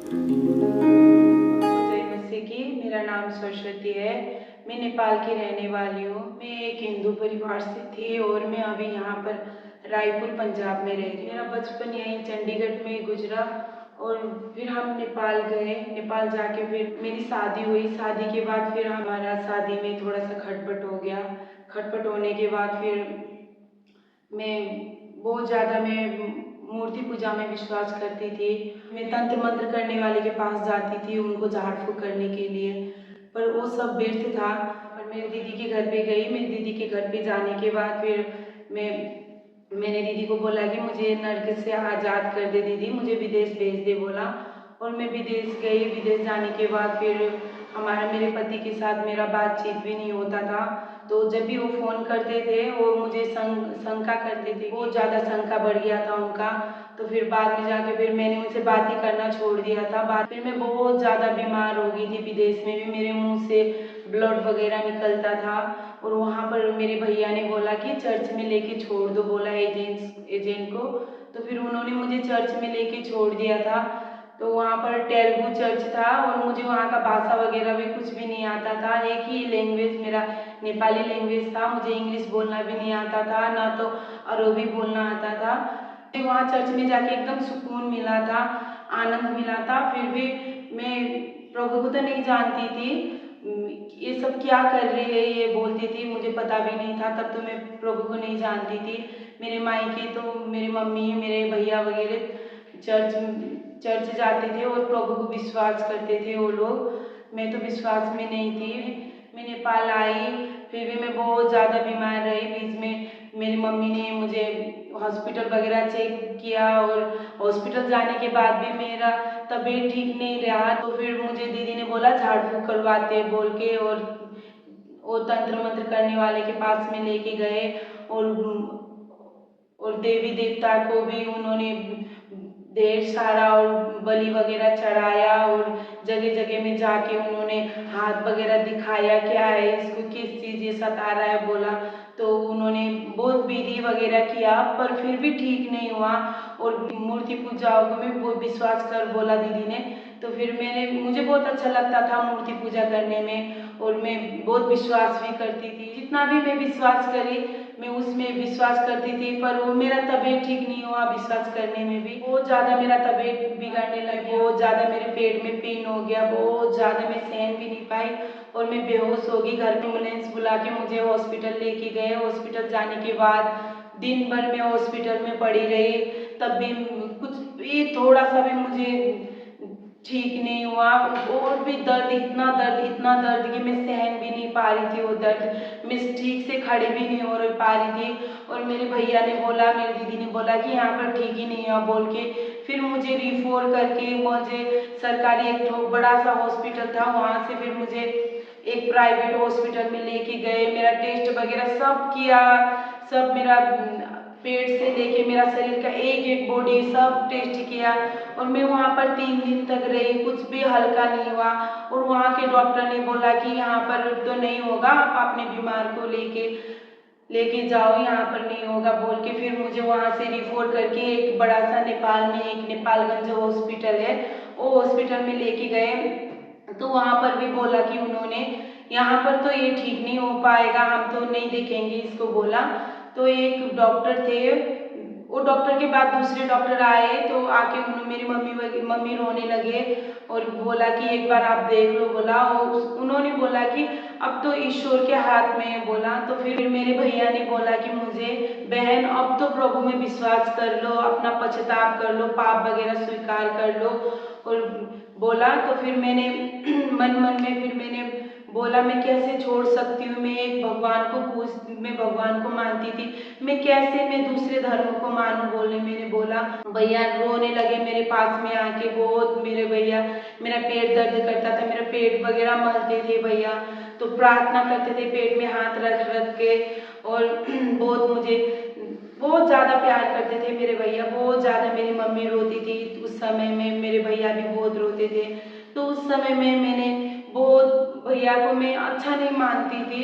जय मसीह की। मेरा नाम सरस्वती है। मैं नेपाल की रहने वाली हूँ। मैं एक हिंदू परिवार से थी और मैं अभी यहाँ पर रायपुर पंजाब में रह रही हूँ। मेरा बचपन यहीं चंडीगढ़ में गुजरा और फिर हम नेपाल गए। नेपाल जाके फिर मेरी शादी हुई। शादी के बाद फिर हमारा शादी में थोड़ा सा खटपट हो गया। खटपट होने के बाद फिर मैं बहुत ज़्यादा मूर्ति पूजा में विश्वास करती थी। मैं तंत्र मंत्र करने वाले के पास जाती थी उनको झाड़ फूँक करने के लिए, पर वो सब व्यर्थ था। पर मेरी दीदी के घर पे गई। मेरी दीदी के घर पे जाने के बाद फिर मैंने दीदी को बोला कि मुझे नर्क से आज़ाद कर दे दीदी, मुझे विदेश भेज दे बोला। और मैं विदेश गई। विदेश जाने के बाद फिर मेरे पति के साथ मेरा बातचीत भी नहीं होता था। तो जब भी वो फ़ोन करते थे वो मुझे शंका करते थे। बहुत ज़्यादा शंका बढ़ गया था उनका। तो फिर बाद में जाके फिर मैंने उनसे बात ही करना छोड़ दिया था। फिर मैं बहुत ज़्यादा बीमार हो गई थी। विदेश में भी मेरे मुँह से ब्लड वगैरह निकलता था। और वहाँ पर मेरे भैया ने बोला कि चर्च में लेके छोड़ दो, बोला एजेंट को। तो फिर उन्होंने मुझे चर्च में लेके छोड़ दिया था। तो वहाँ पर तेलुगु चर्च था और मुझे वहाँ का भाषा वगैरह भी कुछ भी नहीं आता था। एक ही लैंग्वेज मेरा नेपाली लैंग्वेज था। मुझे इंग्लिश बोलना भी नहीं आता था, ना तो अरबी बोलना आता था। मुझे वहाँ चर्च में जाके एकदम सुकून मिला था, आनंद मिला था। फिर भी मैं प्रभु को तो नहीं जानती थी। ये सब क्या कर रही है ये बोलती थी, मुझे पता भी नहीं था। तब तो मैं प्रभु को नहीं जानती थी। मेरे मायके तो मेरी मम्मी मेरे भैया वगैरह चर्च चर्च जाते थे और प्रभु को विश्वास करते थे वो लोग। मैं तो विश्वास में नहीं थी। मैं नेपाल आई, फिर भी मैं बहुत ज़्यादा बीमार रही। बीच में मेरी मम्मी ने मुझे हॉस्पिटल वगैरह चेक किया और हॉस्पिटल जाने के बाद भी मेरा तबीयत ठीक नहीं रहा। तो फिर मुझे दीदी ने बोला झाड़ फूँक करवाते बोल के, और वो तंत्र मंत्र करने वाले के पास में लेके गए। और देवी देवता को भी उन्होंने ढेर सारा और बलि वगैरह चढ़ाया। और जगह जगह में जाके उन्होंने हाथ वगैरह दिखाया क्या है इसको, किस चीज़ ये सता रहा है बोला। तो उन्होंने बहुत विधि वगैरह किया पर फिर भी ठीक नहीं हुआ। और मूर्ति पूजाओं को मैं वो विश्वास कर बोला दीदी ने। तो फिर मुझे बहुत अच्छा लगता था मूर्ति पूजा करने में और मैं बहुत विश्वास भी करती थी। जितना भी मैं विश्वास करी मैं उसमें विश्वास करती थी, पर वो मेरा तबीयत ठीक नहीं हुआ। विश्वास करने में भी बहुत ज़्यादा मेरा तबीयत बिगड़ने लगी, बहुत ज़्यादा मेरे पेट में पेन हो गया, बहुत ज़्यादा मैं सहन भी नहीं पाई और मैं बेहोश हो गई। घर में एम्बुलेंस बुला के मुझे हॉस्पिटल लेके गए। हॉस्पिटल जाने के बाद दिन भर मैं हॉस्पिटल में पड़ी रही, तब भी कुछ भी थोड़ा सा भी मुझे ठीक नहीं हुआ। और भी दर्द, इतना दर्द कि मैं सहन भी नहीं पा रही थी वो दर्द। मैं ठीक से खड़ी भी नहीं हो पा रही थी। और मेरे भैया ने बोला, मेरी दीदी ने बोला कि यहाँ पर ठीक ही नहीं है बोल के फिर मुझे रिफर करके मुझे सरकारी एक जो बड़ा सा हॉस्पिटल था वहाँ से फिर मुझे एक प्राइवेट हॉस्पिटल में लेके गए। मेरा टेस्ट वगैरह सब किया, सब मेरा पेट से लेके मेरा शरीर का एक एक बॉडी सब टेस्ट किया। और मैं वहाँ पर 3 दिन तक रही, कुछ भी हल्का नहीं हुआ। और वहाँ के डॉक्टर ने बोला कि यहाँ पर तो नहीं होगा, आप अपने बीमार को लेके जाओ, यहाँ पर नहीं होगा बोल के फिर मुझे वहाँ से रिफर करके एक बड़ा सा नेपाल में एक नेपालगंज हॉस्पिटल है वो हॉस्पिटल में लेके गए। तो वहाँ पर भी बोला कि उन्होंने यहाँ पर तो ये ठीक नहीं हो पाएगा, हम तो नहीं देखेंगे इसको बोला। तो एक डॉक्टर थे, वो डॉक्टर के बाद दूसरे डॉक्टर आए तो आके मेरी मम्मी रोने लगे और बोला कि एक बार आप देख लो बोला। उन्होंने बोला कि अब तो ईश्वर के हाथ में है बोला। तो फिर मेरे भैया ने बोला कि मुझे, बहन अब तो प्रभु में विश्वास कर लो, अपना पश्चाताप कर लो, पाप वगैरह स्वीकार कर लो और बोला। तो फिर मैंने मन मन में फिर मैंने बोला मैं कैसे छोड़ सकती हूँ, मैं भगवान को मानती थी, मैं दूसरे धर्म को मानूं बोले। मैंने बोला, भैया रोने लगे मेरे पास में आके बहुत। मेरे भैया, मेरा पेट दर्द करता था, मेरा पेट वगैरह मलते थे भैया, तो प्रार्थना करते थे पेट में हाथ रख रख के। और बहुत ज़्यादा प्यार करते थे मेरे भैया, बहुत ज़्यादा। मेरी मम्मी रोती थी उस समय में, मेरे भैया भी बहुत रोते थे। तो उस समय में मैंने बहुत भैया को मैं अच्छा नहीं मानती थी।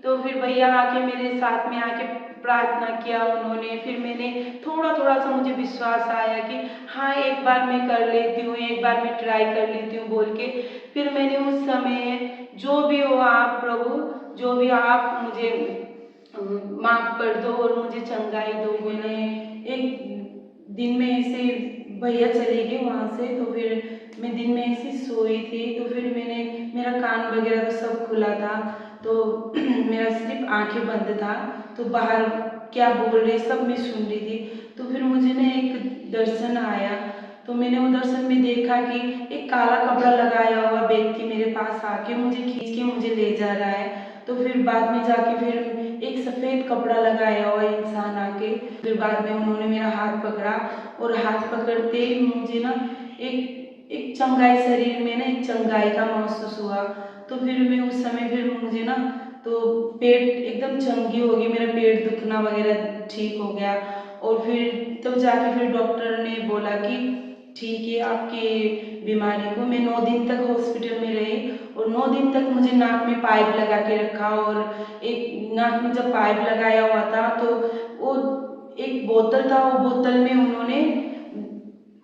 तो फिर भैया आके मेरे साथ में आके प्रार्थना किया उन्होंने। फिर मैंने थोड़ा थोड़ा सा मुझे विश्वास आया कि हाँ, एक बार मैं कर लेती हूँ, एक बार मैं ट्राई कर लेती हूँ बोल के। फिर मैंने उस समय जो भी हो आप प्रभु, जो भी आप मुझे माफ़ कर दो और मुझे चंगाई दो। मैंने एक दिन में ऐसे भैया चले गए वहाँ से, तो फिर मैं दिन में ऐसी सोई थी, तो फिर मेरा कान वगैरह तो सब खुला था, तो मेरा सिर्फ आंखें बंद था, तो बाहर क्या बोल रहे सब मैं सुन रही थी। तो फिर मुझे ना एक दर्शन आया, तो मैंने वो दर्शन में देखा कि एक काला कपड़ा लगाया हुआ व्यक्ति मेरे पास आके मुझे खींच के मुझे ले जा रहा है। तो फिर बाद में जाके फिर एक सफ़ेद कपड़ा लगाया हुआ इंसान आके, फिर बाद में उन्होंने मेरा हाथ पकड़ा, और हाथ पकड़ते ही मुझे ना एक एक चंगाई, शरीर में ना एक चंगाई का महसूस हुआ। तो फिर मैं उस समय फिर मुझे ना तो पेट एकदम चंगी हो गई, मेरा पेट दुखना वगैरह ठीक हो गया। और फिर तब जाके फिर डॉक्टर ने बोला कि ठीक है आपके बीमारी को। मैं 9 दिन तक हॉस्पिटल में रही, और 9 दिन तक मुझे नाक में पाइप लगा के रखा, और एक नाक में जब पाइप लगाया हुआ था तो वो एक बोतल था, वो बोतल में उन्होंने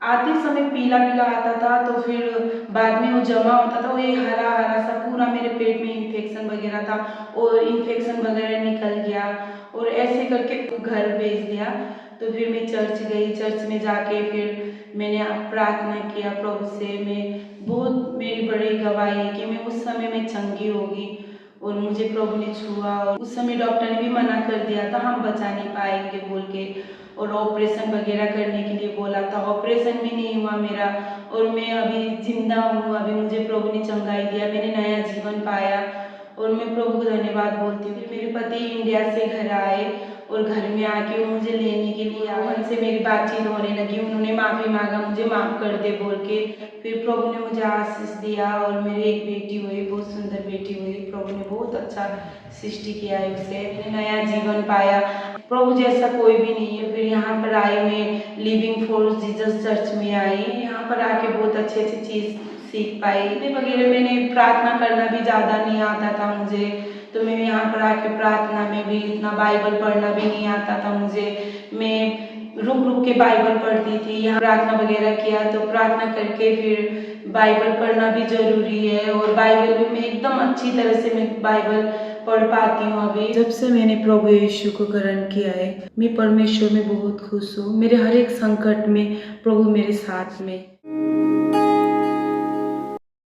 आते समय पीला पीला आता था, तो फिर बाद में वो जमा होता था, वो एक हरा हरा सा पूरा मेरे पेट में इन्फेक्शन वगैरह था, और इन्फेक्शन वगैरह निकल गया, और ऐसे करके घर भेज दिया। तो फिर मैं चर्च गई, चर्च में जाके फिर मैंने प्रार्थना किया प्रभु से। मैं बहुत, मेरी बड़ी गवाही है कि मैं उस समय में चंगी होगी, और मुझे प्रभु ने छुआ। और उस समय डॉक्टर ने भी मना कर दिया था, हम बचा नहीं पाएंगे बोल के, और ऑपरेशन वगैरह करने के लिए बोला था। ऑपरेशन भी नहीं हुआ मेरा, और मैं अभी जिंदा हूँ, अभी मुझे प्रभु ने चंगाई दिया, मैंने नया जीवन पाया, और मैं प्रभु को धन्यवाद बोलती हूँ। फिर मेरे पति इंडिया से घर आए, और घर में आके वो मुझे लेने के लिए आए, उनसे मेरी बातचीत होने लगी, उन्होंने माफ़ी मांगा, मुझे माफ़ कर दे बोल के। फिर प्रभु ने मुझे आशीष दिया, और मेरी एक बेटी हुई, बहुत सुंदर बेटी हुई। प्रभु ने बहुत अच्छा सृष्टि किया है उसे, मैंने नया जीवन पाया। प्रभु जैसा कोई भी नहीं है। फिर यहाँ पर आई, मैं लिविंग फॉर जीसस चर्च में आई, यहाँ पर आके बहुत अच्छी अच्छी चीज़ सीख पाई। वगैरह मैंने प्रार्थना करना भी ज़्यादा नहीं आता था मुझे, तो मैं यहाँ पर आके प्रार्थना में भी इतना बाइबल पढ़ना भी नहीं आता था मुझे। मैं रुक रुक के बाइबल पढ़ती थी, यहाँ प्रार्थना वगैरह किया, तो प्रार्थना करके फिर बाइबल पढ़ना भी ज़रूरी है, और बाइबल भी मैं एकदम अच्छी तरह से मैं बाइबल पढ़ पाती हूँ। अभी जब से मैंने प्रभु यीशु को ग्रहण किया है, मैं परमेश्वर में बहुत खुश हूँ। मेरे हर एक संकट में प्रभु मेरे साथ में।